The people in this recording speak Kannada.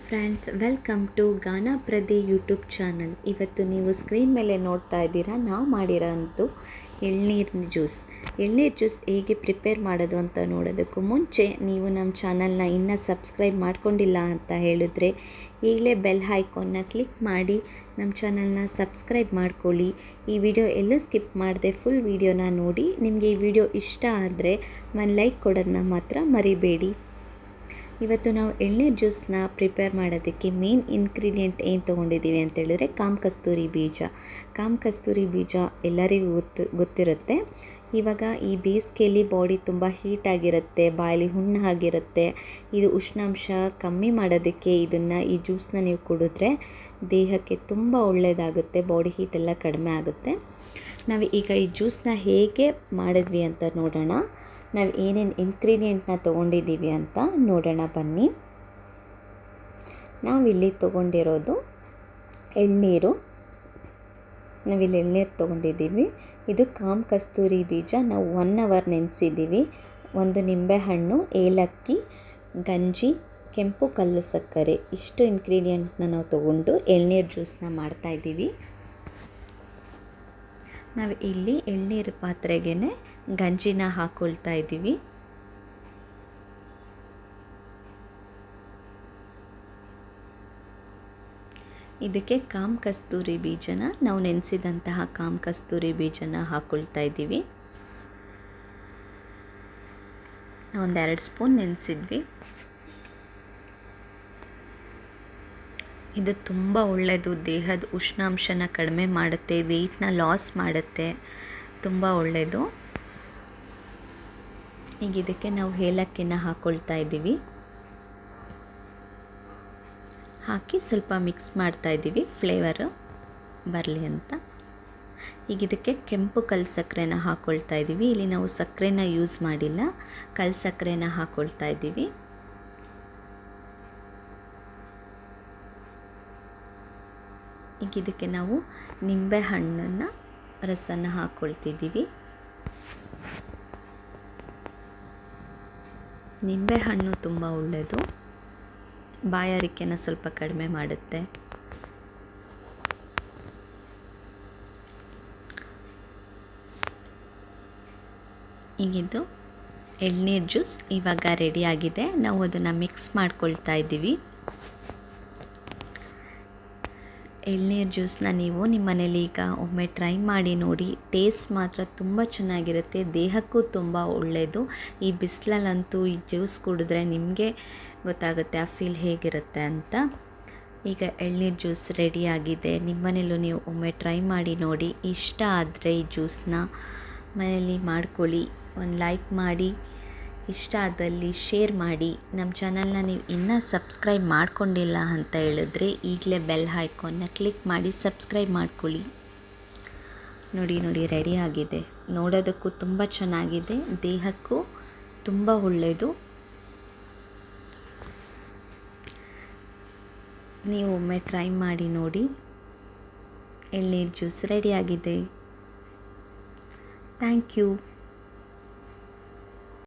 ಫ್ರೆಂಡ್ಸ್, ವೆಲ್ಕಮ್ ಟು ಗಾನಾ ಪ್ರದಿ ಯೂಟ್ಯೂಬ್ ಚಾನಲ್. ಇವತ್ತು ನೀವು ಸ್ಕ್ರೀನ್ ಮೇಲೆ ನೋಡ್ತಾ ಇದ್ದೀರಾ ನಾವು ಮಾಡಿರೋಂಥ ಎಳ್ನೀರಿನ ಜ್ಯೂಸ್ ಹೇಗೆ ಪ್ರಿಪೇರ್ ಮಾಡೋದು ಅಂತ ನೋಡೋದಕ್ಕೂ ಮುಂಚೆ ನೀವು ನಮ್ಮ ಚಾನಲ್ನ ಇನ್ನೂ ಸಬ್ಸ್ಕ್ರೈಬ್ ಮಾಡ್ಕೊಂಡಿಲ್ಲ ಅಂತ ಹೇಳಿದ್ರೆ ಈಗಲೇ ಬೆಲ್ ಐಕಾನ್ನ ಕ್ಲಿಕ್ ಮಾಡಿ ನಮ್ಮ ಚಾನಲ್ನ ಸಬ್ಸ್ಕ್ರೈಬ್ ಮಾಡ್ಕೊಳ್ಳಿ. ಈ ವಿಡಿಯೋ ಎಲ್ಲೂ ಸ್ಕಿಪ್ ಮಾಡದೆ ಫುಲ್ ವಿಡಿಯೋನ ನೋಡಿ. ನಿಮಗೆ ಈ ವಿಡಿಯೋ ಇಷ್ಟ ಆದರೆ ಒಂದು ಲೈಕ್ ಕೊಡೋದನ್ನ ಮಾತ್ರ ಮರಿಬೇಡಿ. ಇವತ್ತು ನಾವು ಎಳ್ನೀರು ಜ್ಯೂಸ್ನ ಪ್ರಿಪೇರ್ ಮಾಡೋದಕ್ಕೆ ಮೇನ್ ಇಂಗ್ರೀಡಿಯೆಂಟ್ ಏನು ತೊಗೊಂಡಿದ್ದೀವಿ ಅಂತೇಳಿದ್ರೆ ಕಾಮ ಕಸ್ತೂರಿ ಬೀಜ ಎಲ್ಲರಿಗೂ ಗೊತ್ತಿರುತ್ತೆ. ಇವಾಗ ಈ ಬೇಸಿಗೆಯಲ್ಲಿ ಬಾಡಿ ತುಂಬ ಹೀಟಾಗಿರುತ್ತೆ, ಬಾಯಲ್ಲಿ ಹುಣ್ಣು ಆಗಿರುತ್ತೆ. ಇದು ಉಷ್ಣಾಂಶ ಕಮ್ಮಿ ಮಾಡೋದಕ್ಕೆ ಈ ಜ್ಯೂಸನ್ನ ನೀವು ಕುಡಿದ್ರೆ ದೇಹಕ್ಕೆ ತುಂಬ ಒಳ್ಳೆಯದಾಗುತ್ತೆ, ಬಾಡಿ ಹೀಟೆಲ್ಲ ಕಡಿಮೆ ಆಗುತ್ತೆ. ನಾವು ಈಗ ಈ ಜ್ಯೂಸನ್ನ ಹೇಗೆ ಮಾಡಿದ್ವಿ ಅಂತ ನೋಡೋಣ. ನಾವು ಏನೇನು ಇಂಗ್ರೀಡಿಯೆಂಟ್ನ ತೊಗೊಂಡಿದ್ದೀವಿ ಅಂತ ನೋಡೋಣ ಬನ್ನಿ. ನಾವಿಲ್ಲಿ ತೊಗೊಂಡಿರೋದು ಎಳ್ನೀರು. ನಾವಿಲ್ಲಿ ಎಳ್ನೀರು ತೊಗೊಂಡಿದ್ದೀವಿ. ಇದು ಕಾಮ ಕಸ್ತೂರಿ ಬೀಜ ನಾವು 1 ಅವರ್ ನೆನೆಸಿದ್ದೀವಿ. ಒಂದು ನಿಂಬೆಹಣ್ಣು, ಏಲಕ್ಕಿ, ಗಂಜಿ, ಕೆಂಪು ಕಲ್ಲು ಸಕ್ಕರೆ, ಇಷ್ಟು ಇಂಗ್ರೀಡಿಯೆಂಟ್ನ ನಾವು ತೊಗೊಂಡು ಎಳ್ನೀರು ಜ್ಯೂಸನ್ನ ಮಾಡ್ತಾಯಿದ್ದೀವಿ. ನಾವು ಇಲ್ಲಿ ಎಳ್ನೀರು ಪಾತ್ರೆಗೆ ಗಂಜಿನ ಹಾಕ್ಕೊಳ್ತಾ ಇದ್ದೀವಿ. ಇದಕ್ಕೆ ಕಾಮ ಕಸ್ತೂರಿ ಬೀಜನ ನಾವು ನೆನೆಸಿದಂತಹ ಕಾಮ ಕಸ್ತೂರಿ ಬೀಜನ ಹಾಕ್ಕೊಳ್ತಾ ಇದ್ದೀವಿ. ಒಂದು 2 ಸ್ಪೂನ್ ನೆನೆಸಿದ್ವಿ. ಇದು ತುಂಬ ಒಳ್ಳೆಯದು, ದೇಹದ ಉಷ್ಣಾಂಶನ ಕಡಿಮೆ ಮಾಡುತ್ತೆ, ವೆಯ್ಟ್ನ ಲಾಸ್ ಮಾಡುತ್ತೆ, ತುಂಬ ಒಳ್ಳೆಯದು. ಈಗ ಇದಕ್ಕೆ ನಾವು ಏಲಕ್ಕಿನ ಹಾಕ್ಕೊಳ್ತಾ ಇದ್ದೀವಿ. ಹಾಕಿ ಸ್ವಲ್ಪ ಮಿಕ್ಸ್ ಮಾಡ್ತಾ ಇದ್ದೀವಿ ಫ್ಲೇವರು ಬರಲಿ ಅಂತ. ಈಗ ಇದಕ್ಕೆ ಕೆಂಪು ಕಲ್ಲು ಸಕ್ಕರೆನ ಹಾಕ್ಕೊಳ್ತಾ ಇದ್ದೀವಿ. ಇಲ್ಲಿ ನಾವು ಸಕ್ಕರೆನ ಯೂಸ್ ಮಾಡಿಲ್ಲ, ಕಲ್ಲು ಸಕ್ಕರೆನ ಹಾಕ್ಕೊಳ್ತಾ ಇದ್ದೀವಿ. ಈಗ ಇದಕ್ಕೆ ನಾವು ನಿಂಬೆ ಹಣ್ಣನ್ನು ರಸನ ಹಾಕ್ಕೊಳ್ತಿದ್ದೀವಿ. ನಿಂಬೆಹಣ್ಣು ತುಂಬ ಒಳ್ಳೆಯದು, ಬಾಯಾರಿಕೆನ ಸ್ವಲ್ಪ ಕಡಿಮೆ ಮಾಡುತ್ತೆ. ಈಗಿದ್ದು ಎಳ್ನೀರು ಜ್ಯೂಸ್ ಇವಾಗ ರೆಡಿಯಾಗಿದೆ. ನಾವು ಅದನ್ನು ಮಿಕ್ಸ್ ಮಾಡ್ಕೊಳ್ತಾ ಇದ್ದೀವಿ. ಎಳ್ನೀರು ಜ್ಯೂಸನ್ನ ನೀವು ನಿಮ್ಮ ಮನೇಲಿ ಈಗ ಒಮ್ಮೆ ಟ್ರೈ ಮಾಡಿ ನೋಡಿ. ಟೇಸ್ಟ್ ಮಾತ್ರ ತುಂಬ ಚೆನ್ನಾಗಿರುತ್ತೆ, ದೇಹಕ್ಕೂ ತುಂಬ ಒಳ್ಳೆಯದು. ಈ ಬಿಸಿಲಲ್ಲಂತೂ ಈ ಜ್ಯೂಸ್ ಕುಡಿದ್ರೆ ನಿಮಗೆ ಗೊತ್ತಾಗುತ್ತೆ ಆ ಫೀಲ್ ಹೇಗಿರುತ್ತೆ ಅಂತ. ಈಗ ಎಳ್ನೀರು ಜ್ಯೂಸ್ ರೆಡಿಯಾಗಿದೆ. ನಿಮ್ಮ ಮನೇಲೂ ನೀವು ಒಮ್ಮೆ ಟ್ರೈ ಮಾಡಿ ನೋಡಿ. ಇಷ್ಟ ಆದರೆ ಈ ಜ್ಯೂಸನ್ನ ಮನೆಯಲ್ಲಿ ಮಾಡ್ಕೊಳ್ಳಿ. ಒಂದು ಲೈಕ್ ಮಾಡಿ, ಇಷ್ಟ ಆದಲ್ಲಿ ಶೇರ್ ಮಾಡಿ. ನಮ್ಮ ಚಾನಲ್ನ ನೀವು ಇನ್ನೂ ಸಬ್ಸ್ಕ್ರೈಬ್ ಮಾಡ್ಕೊಂಡಿಲ್ಲ ಅಂತ ಹೇಳಿದ್ರೆ ಈಗಲೇ ಬೆಲ್ ಐಕಾನ್ನ ಕ್ಲಿಕ್ ಮಾಡಿ ಸಬ್ಸ್ಕ್ರೈಬ್ ಮಾಡ್ಕೊಳ್ಳಿ. ನೋಡಿ ರೆಡಿ ಆಗಿದೆ. ನೋಡೋದಕ್ಕೂ ತುಂಬ ಚೆನ್ನಾಗಿದೆ, ದೇಹಕ್ಕೂ ತುಂಬ ಒಳ್ಳೆಯದು. ನೀವು ಒಮ್ಮೆ ಟ್ರೈ ಮಾಡಿ ನೋಡಿ. ಎಳ್ನೀರು ಜ್ಯೂಸ್ ರೆಡಿಯಾಗಿದೆ. Thank you.